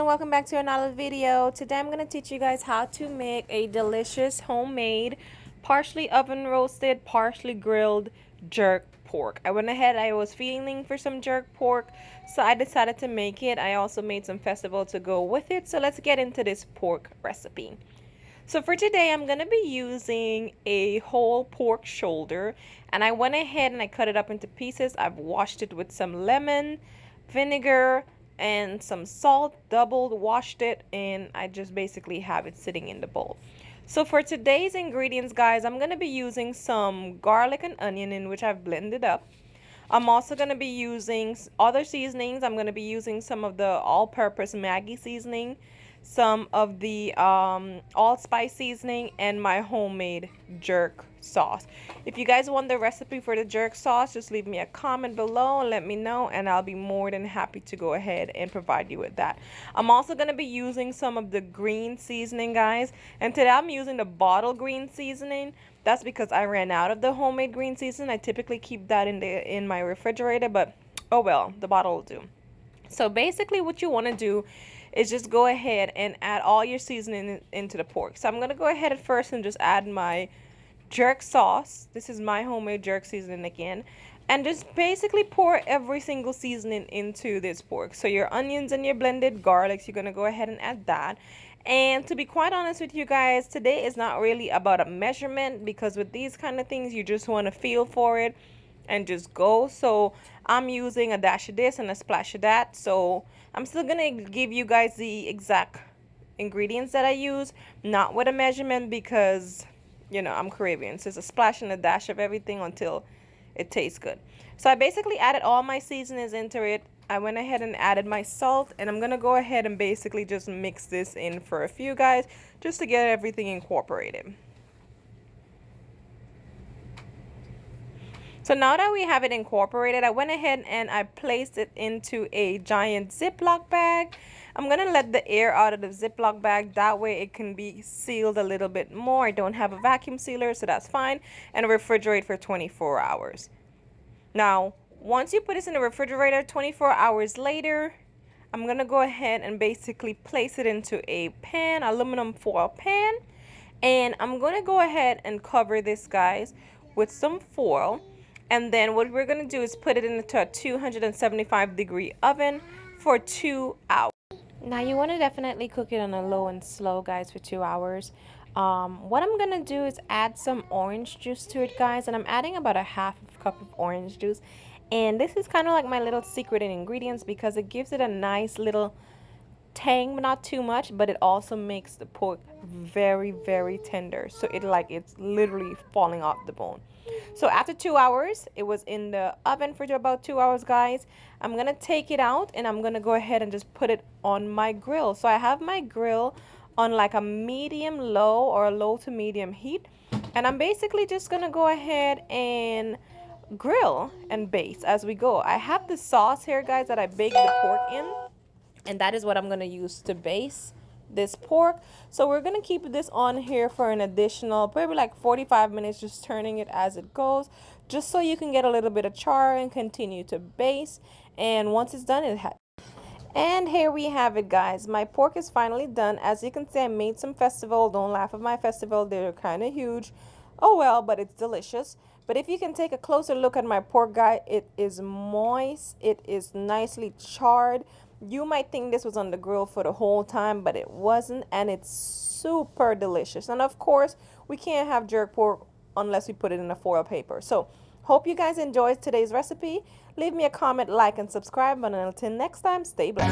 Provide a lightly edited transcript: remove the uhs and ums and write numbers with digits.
and welcome back to another video. Today I'm going to teach you guys how to make a delicious homemade partially oven roasted, partially grilled jerk pork. I went ahead, I was feeling for some jerk pork, so I decided to make it. I also made some festival to go with it. So let's get into this pork recipe. So for today I'm going to be using a whole pork shoulder, and I went ahead and I cut it up into pieces. I've washed it with some lemon, vinegar, and some salt, doubled, washed it, and I just basically have it sitting in the bowl. So for today's ingredients, guys, I'm going to be using some garlic and onion in which I've blended up. I'm also going to be using other seasonings. I'm going to be using some of the all-purpose Maggie seasoning, some of the allspice seasoning, and my homemade jerk sauce. If you guys want the recipe for the jerk sauce, just leave me a comment below and let me know, and I'll be more than happy to go ahead and provide you with that. I'm also going to be using some of the green seasoning, guys, and today I'm using the bottle green seasoning. That's because I ran out of the homemade green seasoning. I typically keep that in my refrigerator, but oh well, the bottle will do. So basically what you want to do is just go ahead and add all your seasoning into the pork. So I'm going to go ahead at first and just add my jerk sauce. This is my homemade jerk seasoning again. And just basically pour every single seasoning into this pork. So your onions and your blended garlics, you're going to go ahead and add that. And to be quite honest with you guys, today is not really about a measurement, because with these kind of things, you just want to feel for it and just go. So I'm using a dash of this and a splash of that. So I'm still gonna give you guys the exact ingredients that I use, not with a measurement, because you know I'm Caribbean, so it's a splash and a dash of everything until it tastes good. So I basically added all my seasonings into it. I went ahead and added my salt, and I'm gonna go ahead and basically just mix this in for a few, guys, just to get everything incorporated. So now that we have it incorporated, I went ahead and I placed it into a giant Ziploc bag. I'm going to let the air out of the Ziploc bag. That way it can be sealed a little bit more. I don't have a vacuum sealer, so that's fine. And refrigerate for 24 hours. Now, once you put this in the refrigerator, 24 hours later, I'm going to go ahead and basically place it into a pan, aluminum foil pan. And I'm going to go ahead and cover this, guys, with some foil. And then what we're going to do is put it into a 275-degree oven for 2 hours. Now you want to definitely cook it on a low and slow, guys, for 2 hours. What I'm going to do is add some orange juice to it, guys. And I'm adding about a half cup of orange juice. And this is kind of like my little secret in ingredients, because it gives it a nice little tang, but not too much, but it also makes the pork very, very tender. So it's literally falling off the bone. So after 2 hours, it was in the oven for about 2 hours, guys. I'm gonna take it out and I'm gonna go ahead and just put it on my grill. So I have my grill on like a medium low or a low to medium heat, and I'm basically just gonna go ahead and grill and baste as we go. I have the sauce here, guys, that I baked the pork in, and that is what I'm going to use to baste this pork. So we're going to keep this on here for an additional probably like 45 minutes, just turning it as it goes, just so you can get a little bit of char and continue to baste. And once it's done, and here we have it, guys. My pork is finally done. As you can see, I made some festival. Don't laugh at my festival, they're kind of huge. Oh well, but it's delicious. But if you can take a closer look at my pork, guys, it is moist, it is nicely charred. You might think this was on the grill for the whole time, but it wasn't, and it's super delicious. And of course, we can't have jerk pork unless we put it in a foil paper. So hope you guys enjoyed today's recipe. Leave me a comment, like, and subscribe, and until next time, stay blessed.